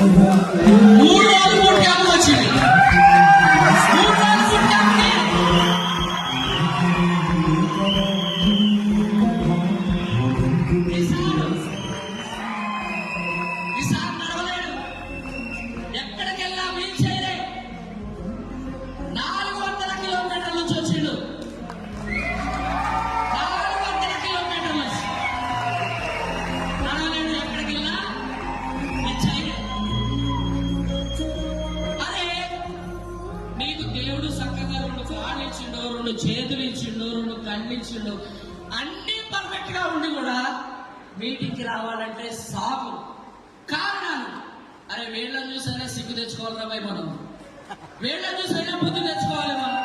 3 రోజులు boot camp వచ్చింది. 3 రోజులు బూట్ క్యాంప్ నడవలేడు, ఎక్కడికెళ్ళా వీల్ చైరే. 400 కిలోమీటర్ల నుంచి వచ్చిండు. 400 కిలోమీటర్ల నుంచి నడవలేడు, ఎక్కడికెళ్ళా వీల్ చైరే. అరే నీకు దేవుడు చక్కగా 2 కాళ్ళు ఇచ్చిండు, 2 చేతులు ఇచ్చిండు, 2 కళ్ళు ఇచ్చిండు, అన్ని పర్ఫెక్ట్ గా ఉండి కూడా మీటింగ్కి రావాలంటే సాగు కారణాలు. అరే వీళ్ళని చూసైనా సిగ్గు తెచ్చుకోవాలరా భయ్, మనం వీళ్ళని చూసైనా బుద్ధి తెచ్చుకోవాలి మనం.